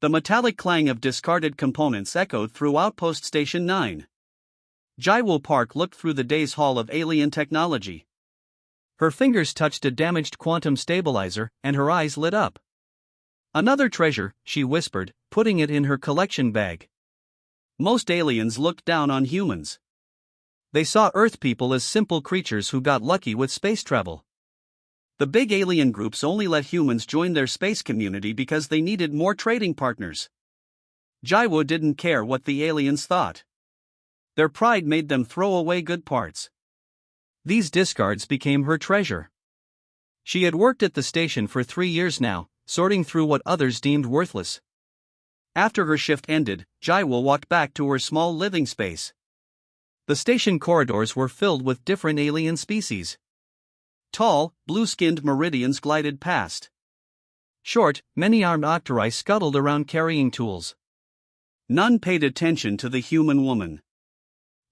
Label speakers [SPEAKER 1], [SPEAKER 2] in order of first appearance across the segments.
[SPEAKER 1] The metallic clang of discarded components echoed through Outpost Station 9. Jaiwo Park looked through the day's hall of alien technology. Her fingers touched a damaged quantum stabilizer, and her eyes lit up. "Another treasure," she whispered, putting it in her collection bag. Most aliens looked down on humans. They saw Earth people as simple creatures who got lucky with space travel. The big alien groups only let humans join their space community because they needed more trading partners. Jaiwo didn't care what the aliens thought. Their pride made them throw away good parts. These discards became her treasure. She had worked at the station for 3 years now, sorting through what others deemed worthless. After her shift ended, Jaiwo walked back to her small living space. The station corridors were filled with different alien species. Tall, blue-skinned Meridians glided past. Short, many-armed Octori scuttled around carrying tools. None paid attention to the human woman.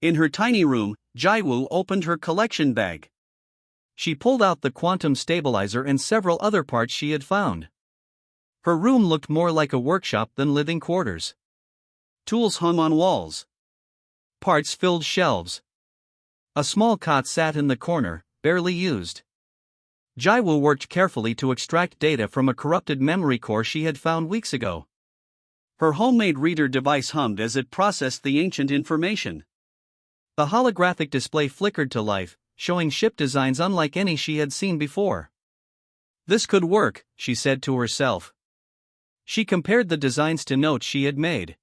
[SPEAKER 1] In her tiny room, Jaiwo opened her collection bag. She pulled out the quantum stabilizer and several other parts she had found. Her room looked more like a workshop than living quarters. Tools hung on walls. Parts filled shelves. A small cot sat in the corner, barely used. Jaiwo worked carefully to extract data from a corrupted memory core she had found weeks ago. Her homemade reader device hummed as it processed the ancient information. The holographic display flickered to life, showing ship designs unlike any she had seen before. "This could work," she said to herself. She compared the designs to notes she had made.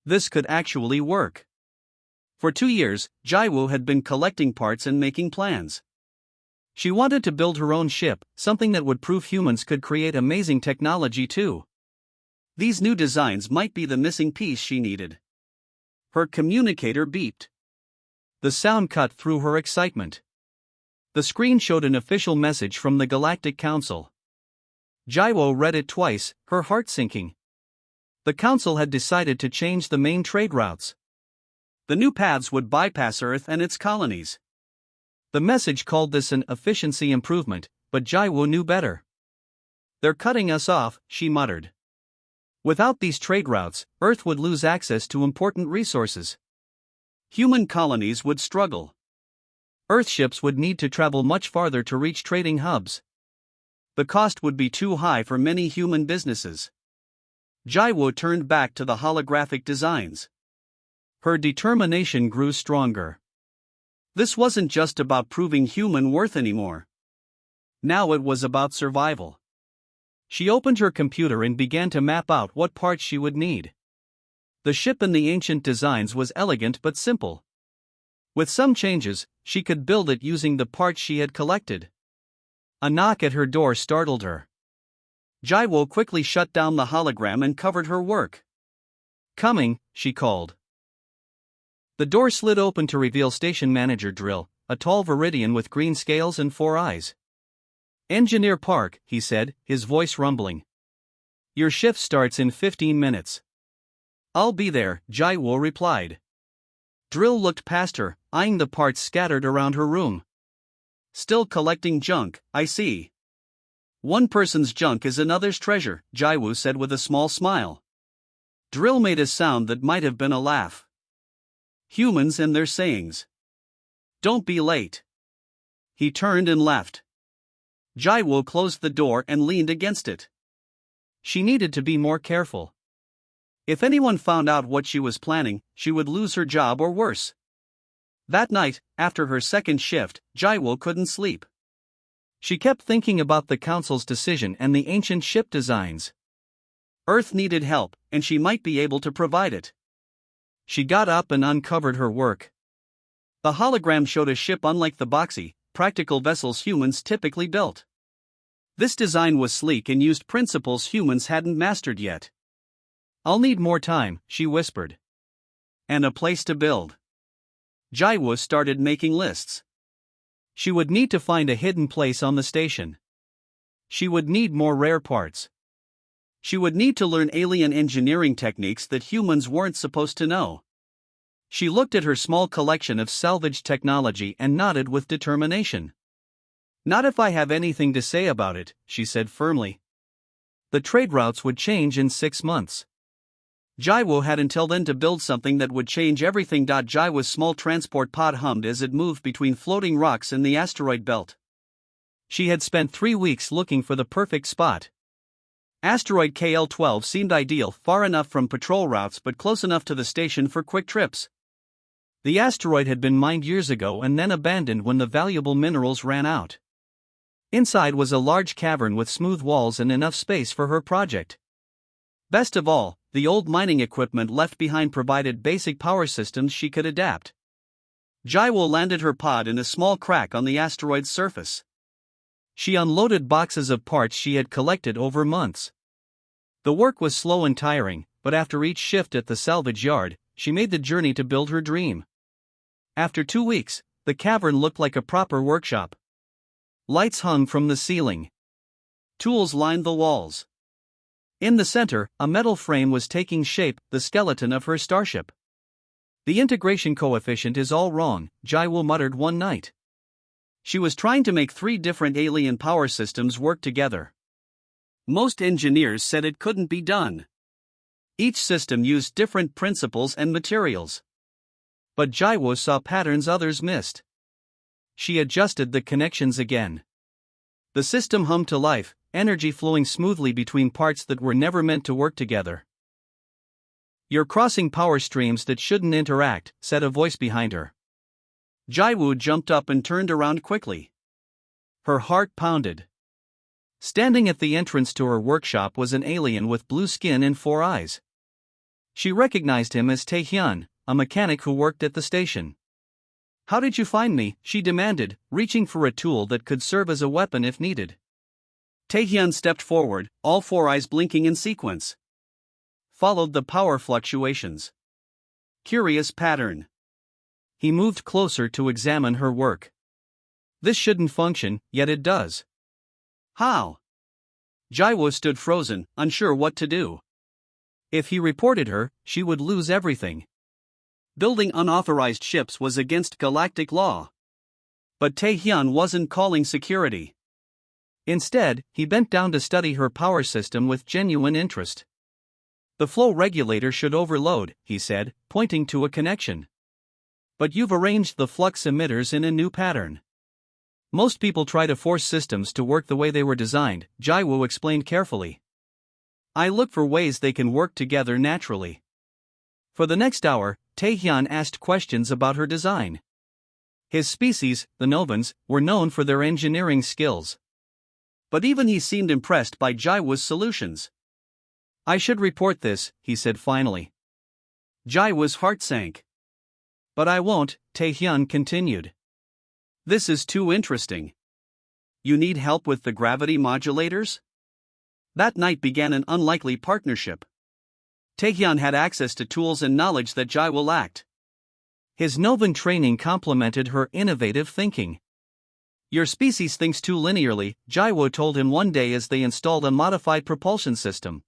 [SPEAKER 1] This could actually work. For 2 years, Jaiwo had been collecting parts and making plans. She wanted to build her own ship, something that would prove humans could create amazing technology too. These new designs might be the missing piece she needed. Her communicator beeped. The sound cut through her excitement. The screen showed an official message from the Galactic Council. Jaiwo read it twice, her heart sinking. The Council had decided to change the main trade routes. The new paths would bypass Earth and its colonies. The message called this an efficiency improvement, but Jaiwo knew better. "They're cutting us off," she muttered. Without these trade routes, Earth would lose access to important resources. Human colonies would struggle. Earthships would need to travel much farther to reach trading hubs. The cost would be too high for many human businesses. Jaiwo turned back to the holographic designs. Her determination grew stronger. This wasn't just about proving human worth anymore. Now it was about survival. She opened her computer and began to map out what parts she would need. The ship in the ancient designs was elegant but simple. With some changes, she could build it using the parts she had collected. A knock at her door startled her. Jaiwo quickly shut down the hologram and covered her work. "Coming," she called. The door slid open to reveal Station Manager Drill, a tall Viridian with green scales and 4 eyes. "Engineer Park," he said, his voice rumbling. "Your shift starts in 15 minutes. "I'll be there," Jaiwo replied. Drill looked past her, eyeing the parts scattered around her room. "Still collecting junk, I see." "One person's junk is another's treasure," Jaiwo said with a small smile. Drill made a sound that might have been a laugh. Humans and their sayings. "Don't be late." He turned and left. Jaiwo closed the door and leaned against it. She needed to be more careful. If anyone found out what she was planning, she would lose her job or worse. That night, after her second shift, Jaiwo couldn't sleep. She kept thinking about the Council's decision and the ancient ship designs. Earth needed help, and she might be able to provide it. She got up and uncovered her work. The hologram showed a ship unlike the boxy, practical vessels humans typically built. This design was sleek and used principles humans hadn't mastered yet. "I'll need more time," she whispered. "And a place to build." Jaiwo started making lists. She would need to find a hidden place on the station. She would need more rare parts. She would need to learn alien engineering techniques that humans weren't supposed to know. She looked at her small collection of salvaged technology and nodded with determination. "Not if I have anything to say about it," she said firmly. The trade routes would change in 6 months. Jaiwo had until then to build something that would change everything. Jaiwo's small transport pod hummed as it moved between floating rocks in the asteroid belt. She had spent 3 weeks looking for the perfect spot. Asteroid KL-12 seemed ideal, far enough from patrol routes but close enough to the station for quick trips. The asteroid had been mined years ago and then abandoned when the valuable minerals ran out. Inside was a large cavern with smooth walls and enough space for her project. Best of all, the old mining equipment left behind provided basic power systems she could adapt. Jaiwo landed her pod in a small crack on the asteroid's surface. She unloaded boxes of parts she had collected over months. The work was slow and tiring, but after each shift at the salvage yard, she made the journey to build her dream. After 2 weeks, the cavern looked like a proper workshop. Lights hung from the ceiling. Tools lined the walls. In the center, a metal frame was taking shape, the skeleton of her starship. The integration coefficient is all wrong, Jaiwo muttered one night. She was trying to make 3 different alien power systems work together. Most engineers said it couldn't be done. Each system used different principles and materials. But Jaiwo saw patterns others missed. She adjusted the connections again. The system hummed to life, energy flowing smoothly between parts that were never meant to work together. "You're crossing power streams that shouldn't interact," said a voice behind her. Jaiwo jumped up and turned around quickly. Her heart pounded. Standing at the entrance to her workshop was an alien with blue skin and 4 eyes. She recognized him as Taehyun, a mechanic who worked at the station. "How did you find me?" she demanded, reaching for a tool that could serve as a weapon if needed. Taehyun stepped forward, all 4 eyes blinking in sequence. Followed the power fluctuations. Curious pattern. He moved closer to examine her work. "This shouldn't function, yet it does." "How?" Jaiwo stood frozen, unsure what to do. If he reported her, she would lose everything. Building unauthorized ships was against galactic law. But Taehyun wasn't calling security. Instead, he bent down to study her power system with genuine interest. "The flow regulator should overload," he said, pointing to a connection. "But you've arranged the flux emitters in a new pattern." "Most people try to force systems to work the way they were designed," Jaiwo explained carefully. "I look for ways they can work together naturally." For the next hour, Taehyun asked questions about her design. His species, the Novans, were known for their engineering skills. But even he seemed impressed by Jaiwo's solutions. "I should report this," he said finally. Jaiwo's heart sank. "But I won't," Taehyun continued. "This is too interesting. You need help with the gravity modulators?" That night began an unlikely partnership. Taehyun had access to tools and knowledge that Jaiwo lacked. His Novan training complemented her innovative thinking. "Your species thinks too linearly," Jaiwo told him one day as they installed a modified propulsion system.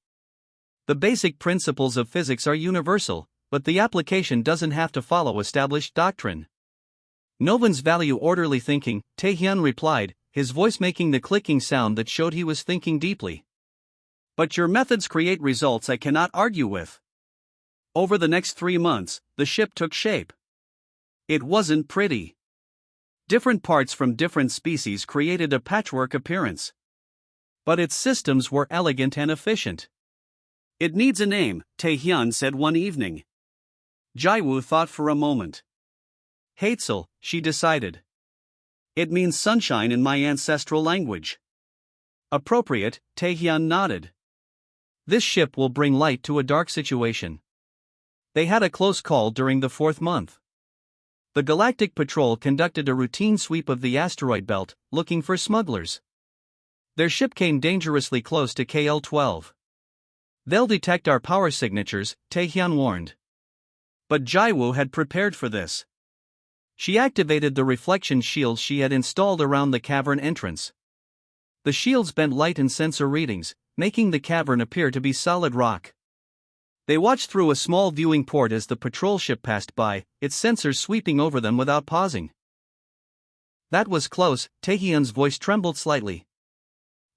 [SPEAKER 1] "The basic principles of physics are universal, but the application doesn't have to follow established doctrine." "Novans value orderly thinking," Taehyun replied, his voice making the clicking sound that showed he was thinking deeply. "But your methods create results I cannot argue with." Over the next 3 months, the ship took shape. It wasn't pretty. Different parts from different species created a patchwork appearance. But its systems were elegant and efficient. "It needs a name," Taehyun said one evening. Jaiwo thought for a moment. "Hazel," she decided. "It means sunshine in my ancestral language." "Appropriate," Taehyun nodded. "This ship will bring light to a dark situation." They had a close call during the 4th month. The Galactic Patrol conducted a routine sweep of the asteroid belt, looking for smugglers. Their ship came dangerously close to KL-12. "They'll detect our power signatures," Taehyun warned. But Jaiwo had prepared for this. She activated the reflection shields she had installed around the cavern entrance. The shields bent light and sensor readings, making the cavern appear to be solid rock. They watched through a small viewing port as the patrol ship passed by, its sensors sweeping over them without pausing. "That was close," Taehyun's voice trembled slightly.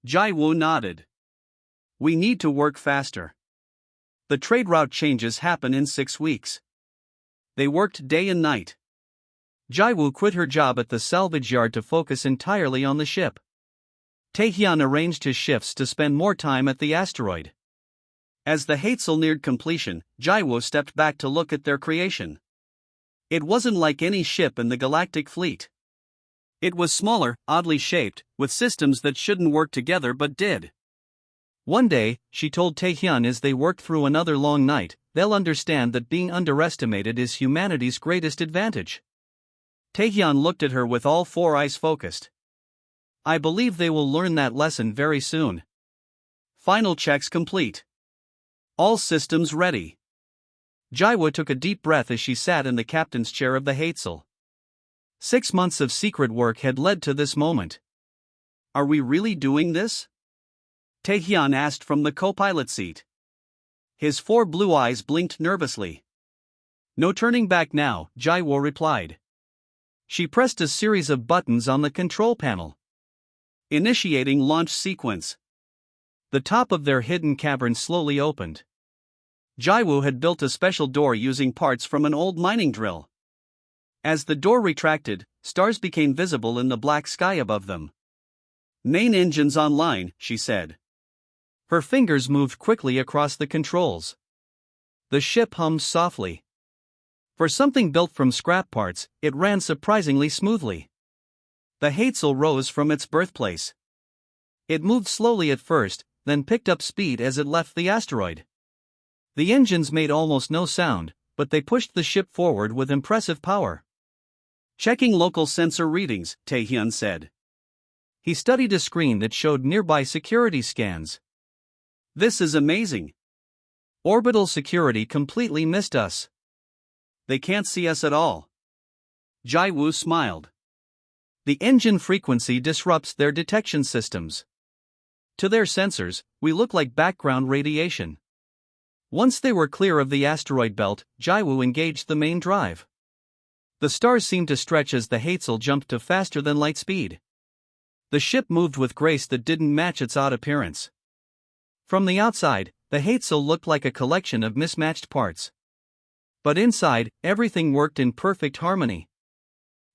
[SPEAKER 1] Jaiwo nodded. We need to work faster. The trade route changes happen in 6 weeks. They worked day and night. Jaiwoo quit her job at the salvage yard to focus entirely on the ship. Taehyun arranged his shifts to spend more time at the asteroid. As the HFY neared completion, Jaiwoo stepped back to look at their creation. It wasn't like any ship in the Galactic Fleet. It was smaller, oddly shaped, with systems that shouldn't work together but did. One day, she told Taehyun as they worked through another long night, they'll understand that being underestimated is humanity's greatest advantage. Taehyun looked at her with all 4 eyes focused. I believe they will learn that lesson very soon. Final checks complete. All systems ready. Jaiwoo took a deep breath as she sat in the captain's chair of the HFY. 6 months of secret work had led to this moment. Are we really doing this? Taehyun asked from the co-pilot seat. His 4 blue eyes blinked nervously. No turning back now, Jaiwoo replied. She pressed a series of buttons on the control panel. Initiating launch sequence. The top of their hidden cavern slowly opened. Jaiwoo had built a special door using parts from an old mining drill. As the door retracted, stars became visible in the black sky above them. Main engines online, she said. Her fingers moved quickly across the controls. The ship hummed softly. For something built from scrap parts, it ran surprisingly smoothly. The HFY rose from its birthplace. It moved slowly at first, then picked up speed as it left the asteroid. The engines made almost no sound, but they pushed the ship forward with impressive power. Checking local sensor readings, Taehyun said. He studied a screen that showed nearby security scans. This is amazing. Orbital security completely missed us. They can't see us at all. Jaiwoo smiled. The engine frequency disrupts their detection systems. To their sensors, we look like background radiation. Once they were clear of the asteroid belt, Jaiwoo engaged the main drive. The stars seemed to stretch as the HFY jumped to faster than light speed. The ship moved with grace that didn't match its odd appearance. From the outside, the HFY looked like a collection of mismatched parts. But inside, everything worked in perfect harmony.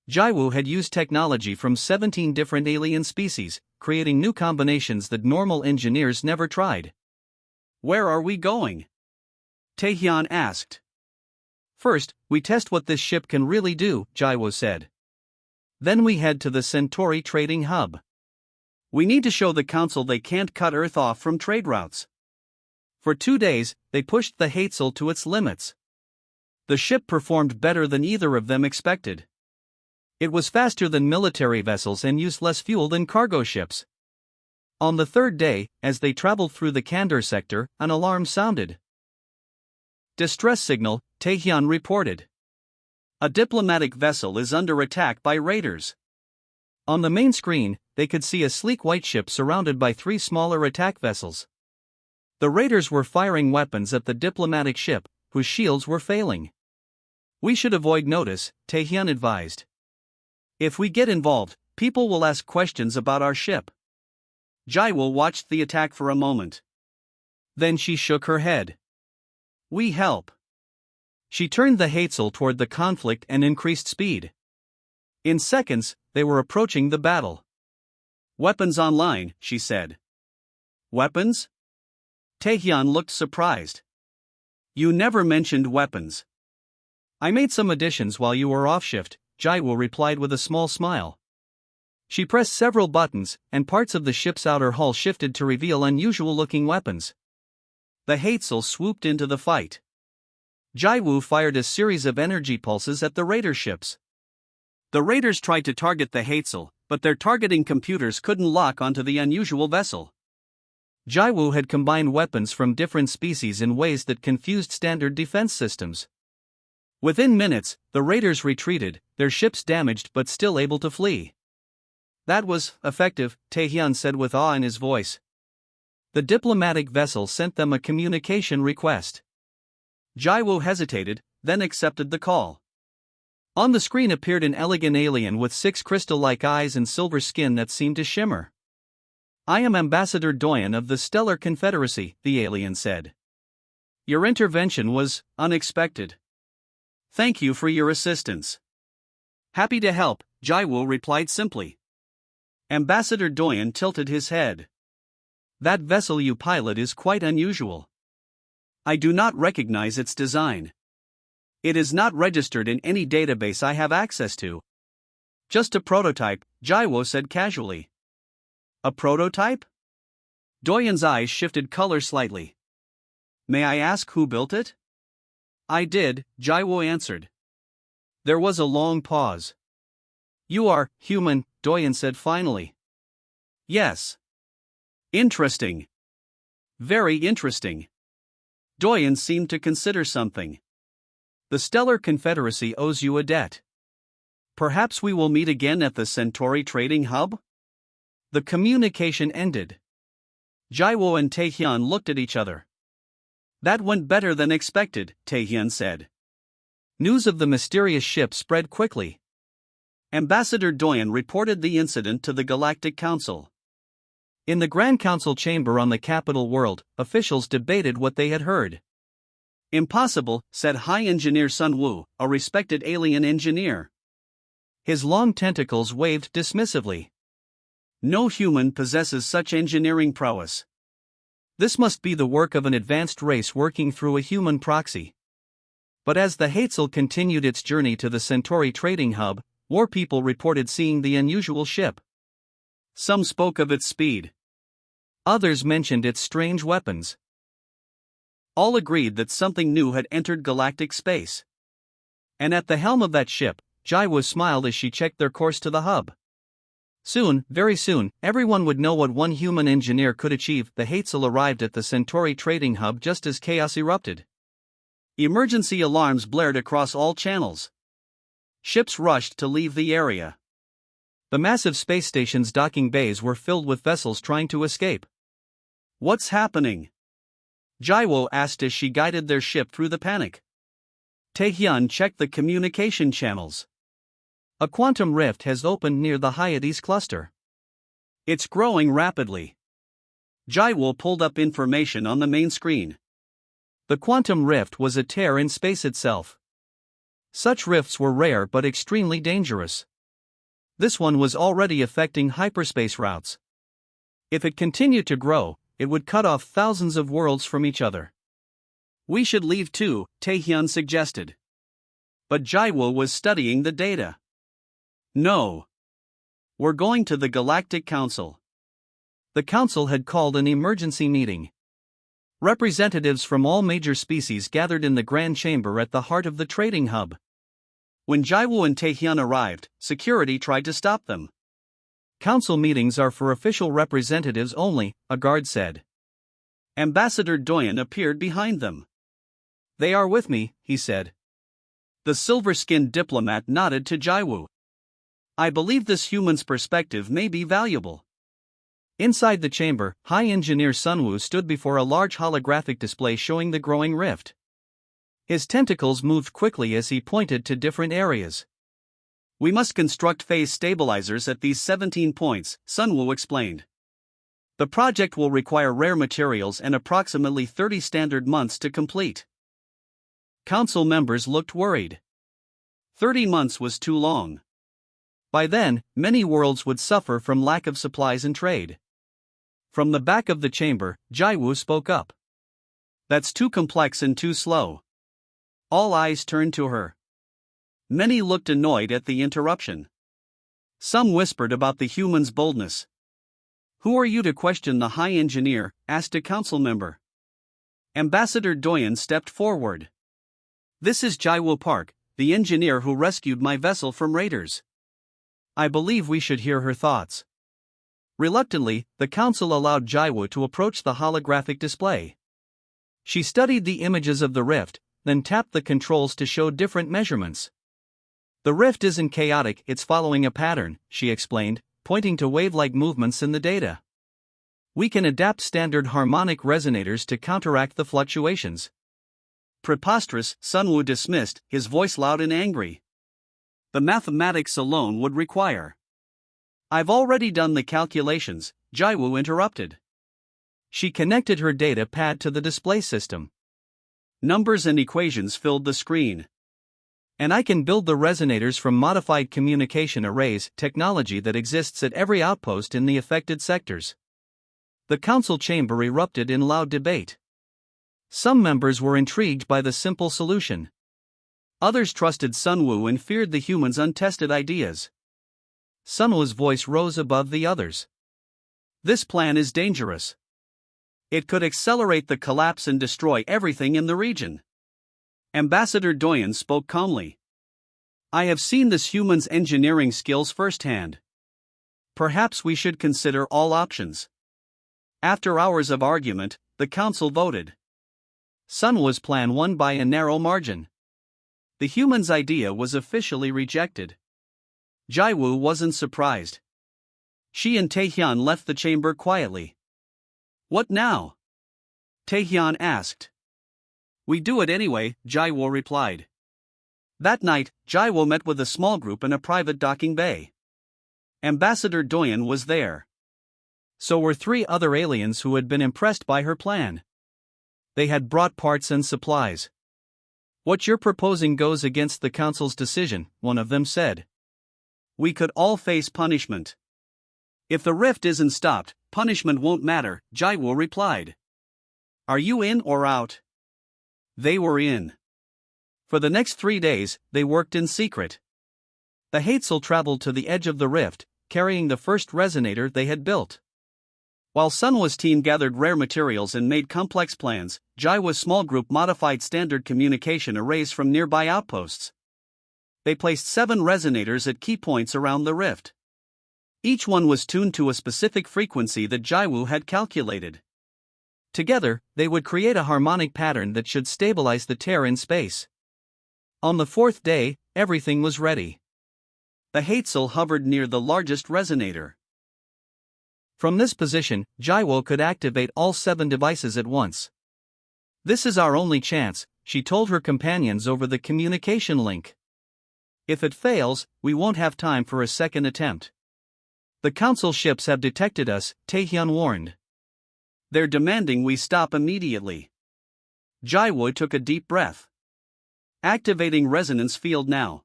[SPEAKER 1] Jaiwoo had used technology from 17 different alien species, creating new combinations that normal engineers never tried. Where are we going? Taehyun asked. First, we test what this ship can really do, Jaiwoo said. Then we head to the Centauri trading hub. We need to show the Council they can't cut Earth off from trade routes. For 2 days, they pushed the HFY to its limits. The ship performed better than either of them expected. It was faster than military vessels and used less fuel than cargo ships. On the 3rd day, as they traveled through the Kandor sector, an alarm sounded. Distress signal, Taehyun reported. A diplomatic vessel is under attack by raiders. On the main screen, they could see a sleek white ship surrounded by 3 smaller attack vessels. The raiders were firing weapons at the diplomatic ship, whose shields were failing. We should avoid notice, Taehyun advised. If we get involved, people will ask questions about our ship. Jaiwoo watched the attack for a moment. Then she shook her head. We help. She turned the HFY toward the conflict and increased speed. In seconds, they were approaching the battle. Weapons online, she said. Weapons? Taehyun looked surprised. You never mentioned weapons. I made some additions while you were off shift, Jaiwoo replied with a small smile. She pressed several buttons, and parts of the ship's outer hull shifted to reveal unusual-looking weapons. The HFY swooped into the fight. Jaiwoo fired a series of energy pulses at the raider ships. The raiders tried to target the HFY, but their targeting computers couldn't lock onto the unusual vessel. Jaiwoo had combined weapons from different species in ways that confused standard defense systems. Within minutes, the raiders retreated, their ships damaged but still able to flee. That was effective, Taehyun said with awe in his voice. The diplomatic vessel sent them a communication request. Jaiwoo hesitated, then accepted the call. On the screen appeared an elegant alien with 6 crystal-like eyes and silver skin that seemed to shimmer. I am Ambassador Doyen of the Stellar Confederacy, the alien said. Your intervention was unexpected. Thank you for your assistance. Happy to help, Jaiwu replied simply. Ambassador Doyen tilted his head. That vessel you pilot is quite unusual. I do not recognize its design. It is not registered in any database I have access to. Just a prototype, Jaiwu said casually. A prototype? Doyen's eyes shifted color slightly. May I ask who built it? I did, Jaiwu answered. There was a long pause. You are human, Doyen said finally. Yes. Interesting. Very interesting. Doyen seemed to consider something. The Stellar Confederacy owes you a debt. Perhaps we will meet again at the Centauri Trading Hub? The communication ended. Jaiwu and Taehyun looked at each other. That went better than expected, Taehyun said. News of the mysterious ship spread quickly. Ambassador Doyen reported the incident to the Galactic Council. In the Grand Council chamber on the capital world, officials debated what they had heard. Impossible, said High Engineer Sun Woo, a respected alien engineer. His long tentacles waved dismissively. No human possesses such engineering prowess. This must be the work of an advanced race working through a human proxy. But as the Hazel continued its journey to the Centauri Trading Hub, more people reported seeing the unusual ship. Some spoke of its speed. Others mentioned its strange weapons. All agreed that something new had entered galactic space. And at the helm of that ship, Jaiwu smiled as she checked their course to the hub. Soon, very soon, everyone would know what one human engineer could achieve. The Hazel arrived at the Centauri Trading Hub just as chaos erupted. Emergency alarms blared across all channels. Ships rushed to leave the area. The massive space station's docking bays were filled with vessels trying to escape. What's happening? Jaiwu asked as she guided their ship through the panic. Taehyun checked the communication channels. A quantum rift has opened near the Hyades cluster. It's growing rapidly. Jaiwu pulled up information on the main screen. The quantum rift was a tear in space itself. Such rifts were rare but extremely dangerous. This one was already affecting hyperspace routes. If it continued to grow, it would cut off thousands of worlds from each other. We should leave too, Taehyun suggested. But Jaiwu was studying the data. No. We're going to the Galactic Council. The council had called an emergency meeting. Representatives from all major species gathered in the Grand Chamber at the heart of the trading hub. When Jaiwu and Taehyun arrived, security tried to stop them. Council meetings are for official representatives only, a guard said. Ambassador Doyen appeared behind them. They are with me, he said. The silver-skinned diplomat nodded to Jaiwu. I believe this human's perspective may be valuable. Inside the chamber, High Engineer Sunwoo stood before a large holographic display showing the growing rift. His tentacles moved quickly as he pointed to different areas. We must construct phase stabilizers at these 17 points, Sunwoo explained. The project will require rare materials and approximately 30 standard months to complete. Council members looked worried. 30 months was too long. By then, many worlds would suffer from lack of supplies and trade. From the back of the chamber, Jaiwu spoke up. That's too complex and too slow. All eyes turned to her. Many looked annoyed at the interruption. Some whispered about the human's boldness. Who are you to question the High Engineer? Asked a council member. Ambassador Doyen stepped forward. This is Jaiwu Park, the engineer who rescued my vessel from raiders. I believe we should hear her thoughts. Reluctantly, the council allowed Jaiwu to approach the holographic display. She studied the images of the rift, then tapped the controls to show different measurements. The rift isn't chaotic, it's following a pattern, she explained, pointing to wave-like movements in the data. We can adapt standard harmonic resonators to counteract the fluctuations. Preposterous, Sunwoo dismissed, his voice loud and angry. The mathematics alone would require. I've already done the calculations, Jaiwoo interrupted. She connected her data pad to the display system. Numbers and equations filled the screen. And I can build the resonators from modified communication arrays, technology that exists at every outpost in the affected sectors. The council chamber erupted in loud debate. Some members were intrigued by the simple solution. Others trusted Sunwoo and feared the humans' untested ideas. Sunwoo's voice rose above the others. This plan is dangerous. It could accelerate the collapse and destroy everything in the region. Ambassador Doyen spoke calmly. I have seen this human's engineering skills firsthand. Perhaps we should consider all options. After hours of argument, the council voted. Sunwoo's plan won by a narrow margin. The human's idea was officially rejected. Jaiwoo wasn't surprised. She and Taehyun left the chamber quietly. What now? Taehyun asked. We do it anyway, Jaiwoo replied. That night, Jaiwoo met with a small group in a private docking bay. Ambassador Doyen was there. So were 3 other aliens who had been impressed by her plan. They had brought parts and supplies. What you're proposing goes against the council's decision, one of them said. We could all face punishment. If the rift isn't stopped, punishment won't matter, Jaiwoo replied. Are you in or out? They were in. For the next 3 days, they worked in secret. The Hazel traveled to the edge of the rift, carrying the first resonator they had built. While Sunwoo's team gathered rare materials and made complex plans, Jaiwoo's small group modified standard communication arrays from nearby outposts. They placed 7 resonators at key points around the rift. Each one was tuned to a specific frequency that Jaiwoo had calculated. Together, they would create a harmonic pattern that should stabilize the tear in space. On the 4th day, everything was ready. The Hazel hovered near the largest resonator. From this position, Jaiwoo could activate all 7 devices at once. This is our only chance, she told her companions over the communication link. If it fails, we won't have time for a second attempt. The council ships have detected us, Taehyun warned. They're demanding we stop immediately. Jaiwoo took a deep breath. Activating resonance field now.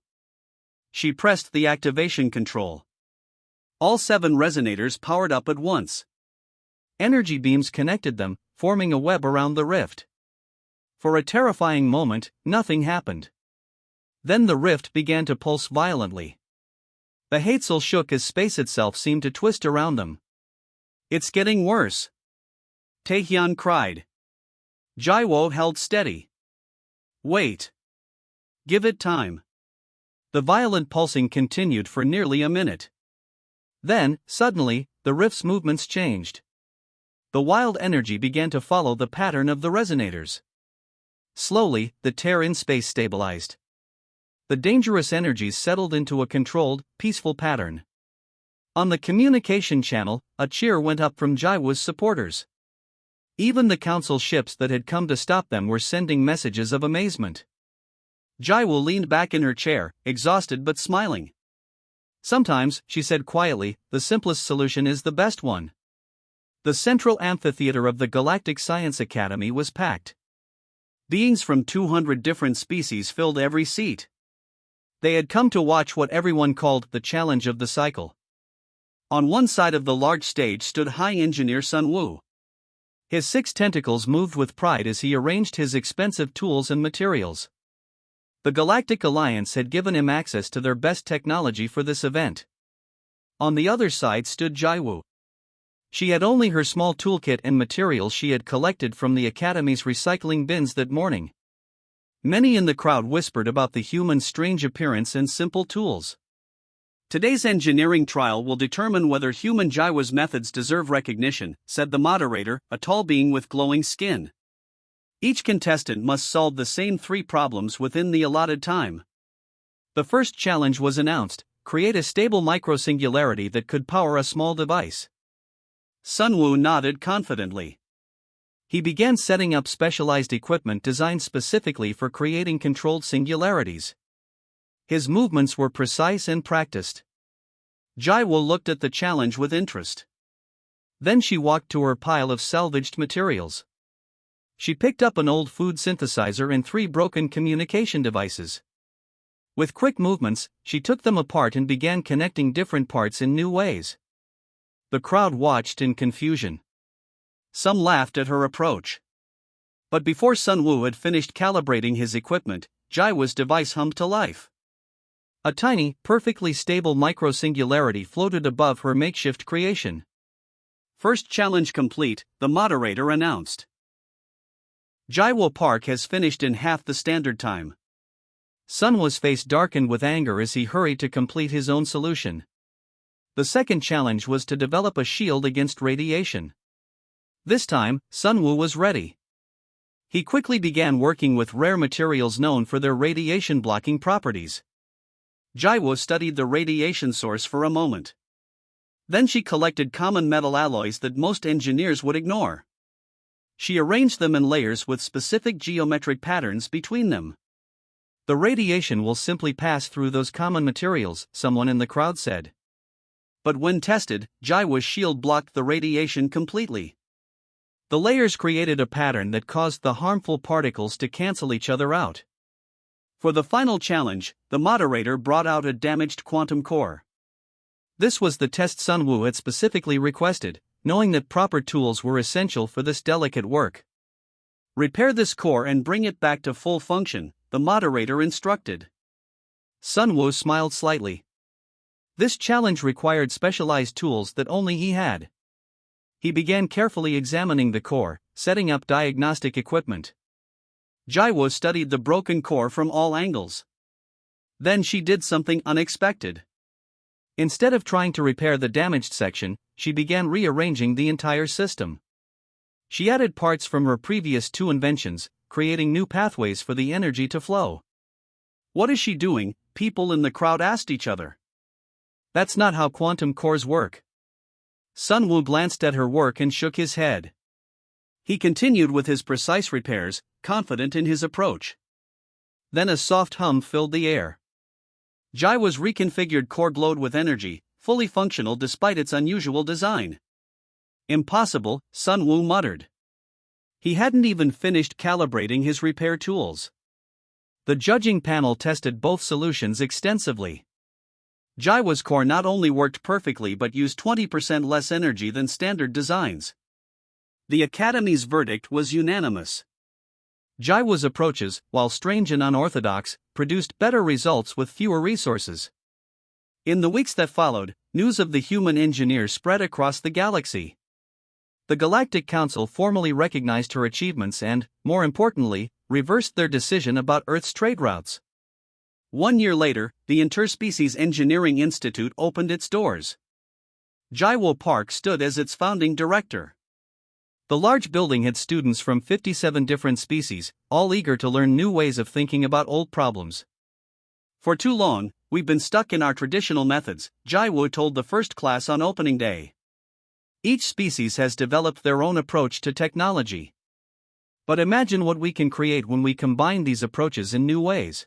[SPEAKER 1] She pressed the activation control. All 7 resonators powered up at once. Energy beams connected them, forming a web around the rift. For a terrifying moment, nothing happened. Then the rift began to pulse violently. The Hazel shook as space itself seemed to twist around them. It's getting worse. Taehyun cried. Jaiwoo held steady. Wait. Give it time. The violent pulsing continued for nearly a minute. Then, suddenly, the rift's movements changed. The wild energy began to follow the pattern of the resonators. Slowly, the tear in space stabilized. The dangerous energies settled into a controlled, peaceful pattern. On the communication channel, a cheer went up from Jaiwoo's supporters. Even the council ships that had come to stop them were sending messages of amazement. Jaiwoo leaned back in her chair, exhausted but smiling. Sometimes, she said quietly, the simplest solution is the best one. The central amphitheater of the Galactic Science Academy was packed. Beings from 200 different species filled every seat. They had come to watch what everyone called the challenge of the cycle. On one side of the large stage stood High Engineer Sunwoo. His 6 tentacles moved with pride as he arranged his expensive tools and materials. The Galactic Alliance had given him access to their best technology for this event. On the other side stood Jaiwoo. She had only her small toolkit and materials she had collected from the Academy's recycling bins that morning. Many in the crowd whispered about the human's strange appearance and simple tools. Today's engineering trial will determine whether human Jaiwoo's methods deserve recognition, said the moderator, a tall being with glowing skin. Each contestant must solve the same 3 problems within the allotted time. The first challenge was announced: create a stable microsingularity that could power a small device. Sunwoo nodded confidently. He began setting up specialized equipment designed specifically for creating controlled singularities. His movements were precise and practiced. Jaiwoo looked at the challenge with interest. Then she walked to her pile of salvaged materials. She picked up an old food synthesizer and 3 broken communication devices. With quick movements, she took them apart and began connecting different parts in new ways. The crowd watched in confusion. Some laughed at her approach. But before Sun Wu had finished calibrating his equipment, Jaiwa's device hummed to life. A tiny, perfectly stable micro-singularity floated above her makeshift creation. First challenge complete, the moderator announced. Jaiwo Park has finished in half the standard time. Sun Wu's face darkened with anger as he hurried to complete his own solution. The second challenge was to develop a shield against radiation. This time, Sun Wu was ready. He quickly began working with rare materials known for their radiation-blocking properties. Jaiwo studied the radiation source for a moment. Then she collected common metal alloys that most engineers would ignore. She arranged them in layers with specific geometric patterns between them. The radiation will simply pass through those common materials, someone in the crowd said. But when tested, Jaiwa's shield blocked the radiation completely. The layers created a pattern that caused the harmful particles to cancel each other out. For the final challenge, the moderator brought out a damaged quantum core. This was the test Sun Wu had specifically requested, knowing that proper tools were essential for this delicate work. Repair this core and bring it back to full function, the moderator instructed. Sun Wu smiled slightly. This challenge required specialized tools that only he had. He began carefully examining the core, setting up diagnostic equipment. Jaiwo studied the broken core from all angles. Then she did something unexpected. Instead of trying to repair the damaged section, she began rearranging the entire system. She added parts from her previous 2 inventions, creating new pathways for the energy to flow. What is she doing? People in the crowd asked each other. That's not how quantum cores work. Sun Wu glanced at her work and shook his head. He continued with his precise repairs, confident in his approach. Then a soft hum filled the air. Jaiwa's reconfigured core glowed with energy, fully functional despite its unusual design. Impossible, Sun Wu muttered. He hadn't even finished calibrating his repair tools. The judging panel tested both solutions extensively. Jaiwa's core not only worked perfectly but used 20% less energy than standard designs. The Academy's verdict was unanimous. Jaiwa's approaches, while strange and unorthodox, produced better results with fewer resources. In the weeks that followed, news of the human engineer spread across the galaxy. The Galactic Council formally recognized her achievements and, more importantly, reversed their decision about Earth's trade routes. 1 year later, the Interspecies Engineering Institute opened its doors. Jaiwo Park stood as its founding director. The large building had students from 57 different species, all eager to learn new ways of thinking about old problems. For too long, we've been stuck in our traditional methods, Jaiwo told the first class on opening day. Each species has developed their own approach to technology. But imagine what we can create when we combine these approaches in new ways.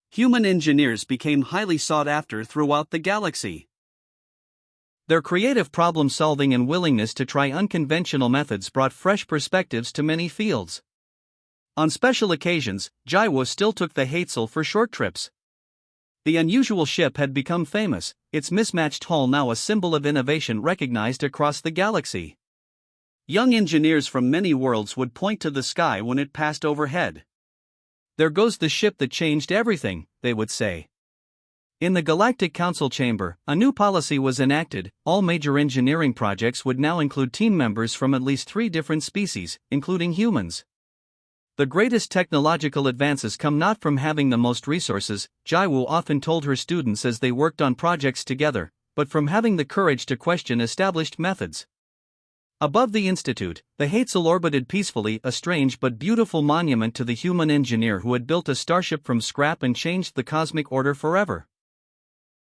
[SPEAKER 1] Human engineers became highly sought after throughout the galaxy. Their creative problem-solving and willingness to try unconventional methods brought fresh perspectives to many fields. On special occasions, Jaiwo still took the Hazel for short trips. The unusual ship had become famous, its mismatched hull now a symbol of innovation recognized across the galaxy. Young engineers from many worlds would point to the sky when it passed overhead. "There goes the ship that changed everything," they would say. In the Galactic Council chamber, a new policy was enacted. All major engineering projects would now include team members from at least 3 different species, including humans. The greatest technological advances come not from having the most resources, Jaiwo often told her students as they worked on projects together, but from having the courage to question established methods. Above the institute, the Hazel orbited peacefully, a strange but beautiful monument to the human engineer who had built a starship from scrap and changed the cosmic order forever.